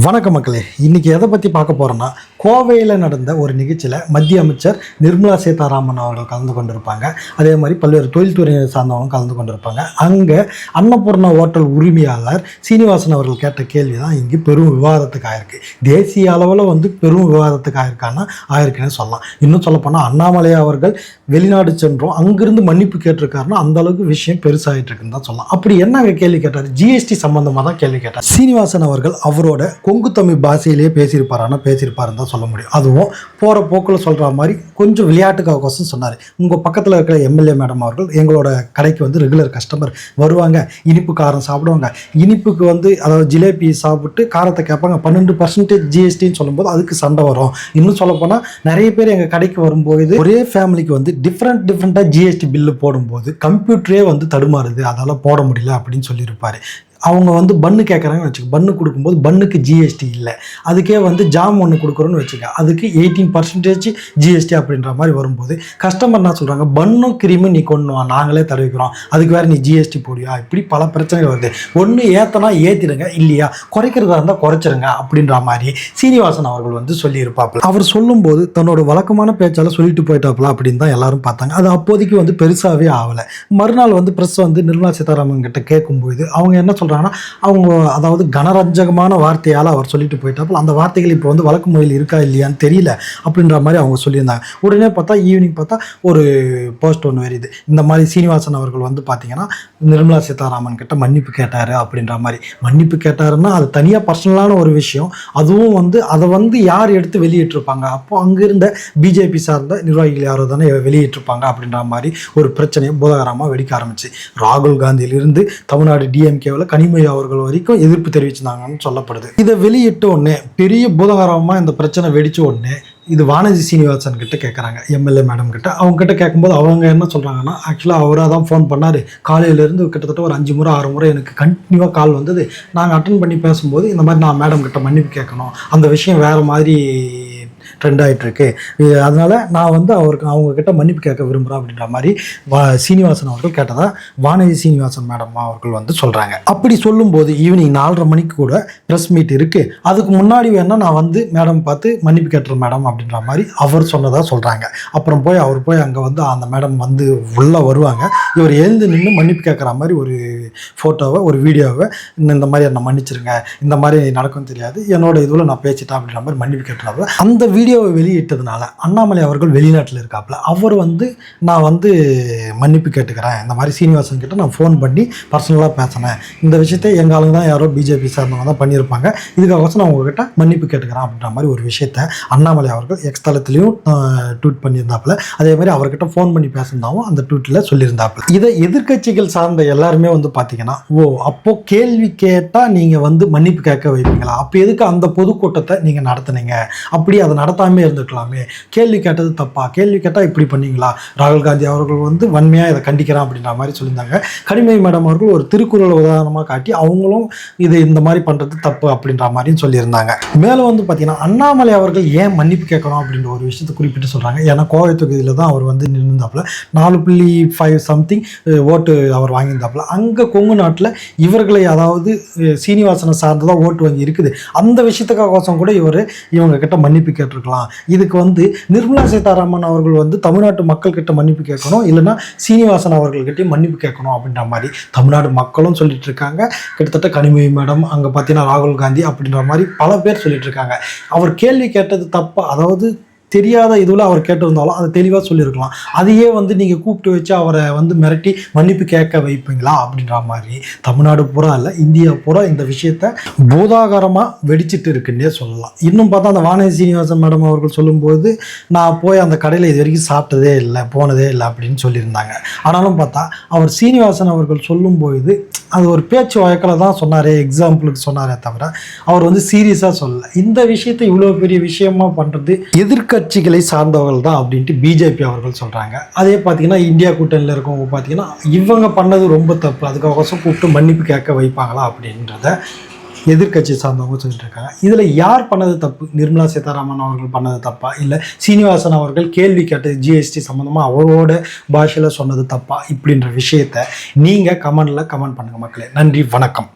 வணக்கம் மக்களே. இன்றைக்கி எதை பற்றி பார்க்க போகிறோன்னா, கோவையில் நடந்த ஒரு நிகழ்ச்சியில் மத்திய அமைச்சர் நிர்மலா சீதாராமன் அவர்கள் கலந்து கொண்டிருப்பாங்க. அதே மாதிரி பல்வேறு தொழில்துறையை சார்ந்தவங்களும் கலந்து கொண்டிருப்பாங்க. அங்கே அன்னபூர்ணா ஹோட்டல் உரிமையாளர் சீனிவாசன் அவர்கள் கேட்ட கேள்வி தான் இங்கே பெரும் விவாதத்துக்கு ஆயிருக்கு. தேசிய அளவில் பெரும் விவாதத்துக்கு ஆயிருக்குன்னு சொல்லலாம். இன்னும் சொல்லப்போனால் அண்ணாமலை அவர்கள் வெளிநாடு சென்றோம், அங்கிருந்து மன்னிப்பு கேட்டிருக்காருன்னா அந்த அளவுக்கு விஷயம் பெருசாகிட்டு இருக்குன்னு தான் சொல்லலாம். அப்படி என்ன அங்கே கேள்வி கேட்டார்? ஜிஎஸ்டி சம்பந்தமாக தான் கேள்வி கேட்டார். சீனிவாசன் அவர்கள் அவரோட கொங்கு தமிழ் பாஷையிலேயே பேசியிருப்பாருன்னு தான் சொல்ல முடியும். அதுவும் போகிற போக்கில் சொல்கிற மாதிரி கொஞ்சம் விளையாட்டுக்காக சொன்னார். உங்கள் பக்கத்தில் இருக்கிற எம்எல்ஏ மேடம் அவர்கள் எங்களோட கடைக்கு ரெகுலர் கஸ்டமர் வருவாங்க, இனிப்பு காரம் சாப்பிடுவாங்க. இனிப்புக்கு அதாவது ஜிலேபி சாப்பிட்டு காரத்தை கேட்பாங்க. 12% ஜிஎஸ்டின்னு சொல்லும்போது அதுக்கு சண்டை வரும். இன்னும் சொல்லப்போனால் நிறைய பேர் எங்கள் கடைக்கு வரும்போது ஒரே ஃபேமிலிக்கு டிஃப்ரெண்ட்டாக ஜிஎஸ்டி பில்லு போடும்போது கம்ப்யூட்டரே தடுமாறுது, அதால் போட முடியல அப்படின்னு சொல்லியிருப்பார். அவங்க பன்னு கேட்குறாங்கன்னு வச்சுக்க, பன்னு கொடுக்கும்போது பன்னுக்கு ஜிஎஸ்டி இல்லை, அதுக்கே ஜாம் ஒன்று கொடுக்குறோன்னு வச்சுக்க, அதுக்கு 18% ஜிஎஸ்டி அப்படின்ற மாதிரி வரும்போது கஸ்டமர் என்ன சொல்கிறாங்க, பன்னும் கிரீமும் நீ கொண்டு வா, நாங்களே தடவிக்கிறோம், அதுக்கு வேறு நீ ஜிஎஸ்டி போடியா. இப்படி பல பிரச்சனைகள் வருது. ஒன்று ஏற்றினா ஏற்றிடுங்க, இல்லையா குறைக்கிறதா இருந்தால் குறைச்சிருங்க அப்படின்ற மாதிரி சீனிவாசன் அவர்கள் சொல்லியிருப்பாப்புல. அவர் சொல்லும்போது தன்னோட வழக்கமான பேச்சால் சொல்லிட்டு போயிட்டாப்புல அப்படின்னு தான் எல்லாரும் பார்த்தாங்க. அது அப்போதைக்கு பெருசாகவே ஆகலை. மறுநாள் ப்ரெஸ் நிர்மலா சீதாராமன் கிட்ட கேட்கும்போது அவங்க என்ன சொல்கிறாங்க, அவங்க அதாவது கனரஞ்சகமான வார்த்தையால் அவர் சொல்லிட்டு போயிட்டாப்புல. அந்த வார்த்தைகள் இப்போ வழக்கு முறையில் இருக்கா இல்லையான்னு தெரியல அப்படின்ற மாதிரி அவங்க சொல்லியிருந்தாங்க. உடனே பார்த்தா ஈவினிங் பார்த்தா ஒரு போஸ்ட் ஒன்று வருது. இந்த மாதிரி சீனிவாசன் அவர்கள் பார்த்தீங்கன்னா நிர்மலா சீதாராமன் கிட்ட மன்னிப்பு கேட்டார் அப்படின்ற மாதிரி. மன்னிப்பு கேட்டாருன்னா அது தனியாக பர்சனலான ஒரு விஷயம். அதுவும் அதை யார் எடுத்து வெளியிட்டிருப்பாங்க, அப்போ அங்கிருந்த பிஜேபி சார்ந்த நிர்வாகிகள் யாரோ தானே வெளியிட்டிருப்பாங்க அப்படின்ற மாதிரி ஒரு பிரச்சனையை பூதாகரமாக வெடிக்க ஆரம்பிச்சு. ராகுல் காந்தியிலிருந்து தமிழ்நாடு டிஎம்கேவில் கனிமொழி அவர்கள் வரைக்கும் எதிர்ப்பு தெரிவிச்சிருந்தாங்கன்னு சொல்லப்படுது. இதை வெளியிட்ட உடனே பெரிய பூதாகரமாக இந்த பிரச்சனை வெடிச்ச உடனே இது வானதி சீனிவாசன் கிட்ட கேட்குறாங்க, எம்எல்ஏ மேடம் கிட்ட. அவங்க கிட்ட கேட்கும்போது அவங்க என்ன சொல்கிறாங்கன்னா, ஆக்சுவலாக அவராக தான் ஃபோன் பண்ணார். காலையிலேருந்து கிட்டத்தட்ட ஒரு 5 முறை 6 முறை எனக்கு கண்டினியூவாக கால் வந்தது. நாங்கள் அட்டன் பண்ணி பேசும்போது இந்த மாதிரி நான் மேடம் கிட்ட மன்னிப்பு கேட்கணும், அந்த விஷயம் வேறு மாதிரி ட்ரெண்ட் ஆகிட்டுருக்கு, அதனால் நான் அவங்கக்கிட்ட மன்னிப்பு கேட்க விரும்புகிறேன் அப்படின்ற மாதிரி சீனிவாசன் அவர்கள் கேட்டதாக வானதி சீனிவாசன் மேடம் அவர்கள் சொல்கிறாங்க. அப்படி சொல்லும்போது ஈவினிங் 4:30 மணிக்கு கூட ப்ரெஸ் மீட் இருக்குது. அதுக்கு முன்னாடி வேணால் நான் மேடம் பார்த்து மன்னிப்பு கேட்டுறேன் மேடம் அப்படின்ற மாதிரி அவர் சொன்னதாக சொல்கிறாங்க. அப்புறம் அவர் போய் அங்கே அந்த மேடம் உள்ளே வருவாங்க. இவர் எழுந்து நின்று மன்னிப்பு கேட்குற மாதிரி ஒரு ஃபோட்டோவை ஒரு வீடியோவை, இந்த மாதிரி என்னை மன்னிச்சிருங்க, இந்த மாதிரி நடக்கும் தெரியாது, என்னோட இதில் நான் பேசிட்டேன் அப்படின்ற மாதிரி மன்னிப்பு கேட்டுறாப்புல. அந்த வீடியோவை வெளியிட்டதுனால அண்ணாமலை அவர்கள் வெளிநாட்டில் இருக்காப்புல. அவர் நான் மன்னிப்பு கேட்டுக்கிறேன், இந்த மாதிரி சீனிவாசன் கிட்ட நான் ஃபோன் பண்ணி பர்சனலாக பேசினேன், இந்த விஷயத்தை எங்கள் ஆளுங்க தான் யாரோ பிஜேபி சார்ந்தவங்க தான் பண்ணியிருப்பாங்க, இதுக்காக நான் உங்ககிட்ட மன்னிப்பு கேட்டுக்கிறேன் அப்படின்ற மாதிரி ஒரு விஷயத்தை அண்ணாமலை அவர்கள் எக்ஸ் தளத்துலையும் ட்வீட் பண்ணியிருந்தாப்புல. அதே மாதிரி அவர்கிட்ட ஃபோன் பண்ணி பேசியிருந்தாவும் அந்த ட்வீட்டில் சொல்லியிருந்தாப்புல. இதை எதிர்கட்சிகள் சார்ந்த எல்லாருமே பார்த்தீங்கன்னா, அப்போ கேள்வி கேட்டால் நீங்கள் மன்னிப்பு கேட்க வைப்பீங்களா, அப்போ எதுக்கு அந்த பொதுக்கூட்டத்தை நீங்கள் நடத்துனீங்க, அப்படி அதை நடத்தாமே இருந்துக்கலாமே, கேள்வி கேட்டது தப்பா, கேள்வி கேட்டால் இப்படி பண்ணீங்களா. ராகுல் காந்தி அவர்கள் வன்மையாக இதை கண்டிக்கிறான் அப்படின்ற மாதிரி சொல்லியிருந்தாங்க. கனிமொழி மேடம் அவர்கள் ஒரு திருக்குறளை உதாரணமாக காட்டி அவங்களும் இது இந்த மாதிரி பண்ணுறது தப்பு அப்படின்ற மாதிரியும் சொல்லியிருந்தாங்க. மேலும் பார்த்தீங்கன்னா அண்ணாமலை அவர்கள் ஏன் மன்னிப்பு கேட்கணும் அப்படின்ற ஒரு விஷயத்தை குறிப்பிட்டு சொல்கிறாங்க. ஏன்னா கோவை தொகுதியில் தான் அவர் நின்றுந்தாப்புல 4.5 சம்திங் ஓட்டு அவர் வாங்கியிருந்தாப்புல. அங்கே கொங்கு நாட்டில் இவர்களை அதாவது சீனிவாசனை சார்ந்ததாக ஓட்டு வாங்கி இருக்குது. அந்த விஷயத்துக்காக கூட இவங்க கிட்ட மன்னிப்பு கேட்டிருக்கலாம். இதுக்கு நிர்மலா சீதாராமன் அவர்கள் தமிழ்நாட்டு மக்கள் கிட்ட மன்னிப்பு கேட்கணும், இல்லைன்னா சீனிவாசன் அவர்கள்கிட்டையும் மன்னிப்பு கேட்கணும் அப்படின்ற மாதிரி தமிழ்நாடு மக்களும் சொல்லிட்டு இருக்காங்க. கிட்டத்தட்ட கனிமொழி மேடம், அங்கே பார்த்தீங்கன்னா ராகுல் காந்தி அப்படின்ற மாதிரி பல பேர் சொல்லிட்டு இருக்காங்க. அவர் கேள்வி கேட்டது தப்பா, அதாவது தெரியாத இதில் அவர் கேட்டிருந்தாலும் அதை தெளிவாக சொல்லியிருக்கலாம். அதையே நீங்கள் கூப்பிட்டு வச்சு அவரை மிரட்டி மன்னிப்பு கேட்க வைப்பீங்களா அப்படின்ற மாதிரி தமிழ்நாடு பூரா இல்லை, இந்தியா பூரா இந்த விஷயத்தை பூதாகரமாக வெடிச்சிட்டு இருக்குன்னே சொல்லலாம். இன்னும் பார்த்தா அந்த வானதி சீனிவாசன் மேடம் அவர்கள் சொல்லும்போது, நான் போய் அந்த கடையில் இது வரைக்கும் சாப்பிட்டதே இல்லை, போனதே இல்லை அப்படின்னு சொல்லியிருந்தாங்க. ஆனாலும் பார்த்தா அவர் சீனிவாசன் அவர்கள் சொல்லும்போது அது ஒரு பேச்சு வழக்கில் தான் சொன்னார், எக்ஸாம்பிளுக்கு சொன்னாரே தவிர அவர் சீரியஸாக சொல்லலை. இந்த விஷயத்தை இவ்வளோ பெரிய விஷயமா பண்ணுறது எதிர்கட்சிகளை சார்ந்தவர்கள் தான் அப்படின்ட்டு பிஜேபி அவர்கள் சொல்கிறாங்க. அதே பார்த்தீங்கன்னா இந்தியா கூட்டணியில் இருக்கவங்க பார்த்தீங்கன்னா இவங்க பண்ணது ரொம்ப தப்பு, அதுக்காக கூப்பிட்டு மன்னிப்பு கேட்க வைப்பாங்களா அப்படின்றத எதிர்கட்சி சார்ந்தவங்க சொல்லிட்டு இருக்காங்க. இதில் யார் பண்ணது தப்பு? நிர்மலா சீதாராமன் அவர்கள் பண்ணது தப்பா, இல்லை சீனிவாசன் அவர்கள் கேள்வி கேட்டது ஜிஎஸ்டி சம்மந்தமாக அவரோட பாஷையில் சொன்னது தப்பா? இப்படின்ற விஷயத்தை நீங்கள் கமெண்டில் கமெண்ட் பண்ணுங்கள் மக்களே. நன்றி, வணக்கம்.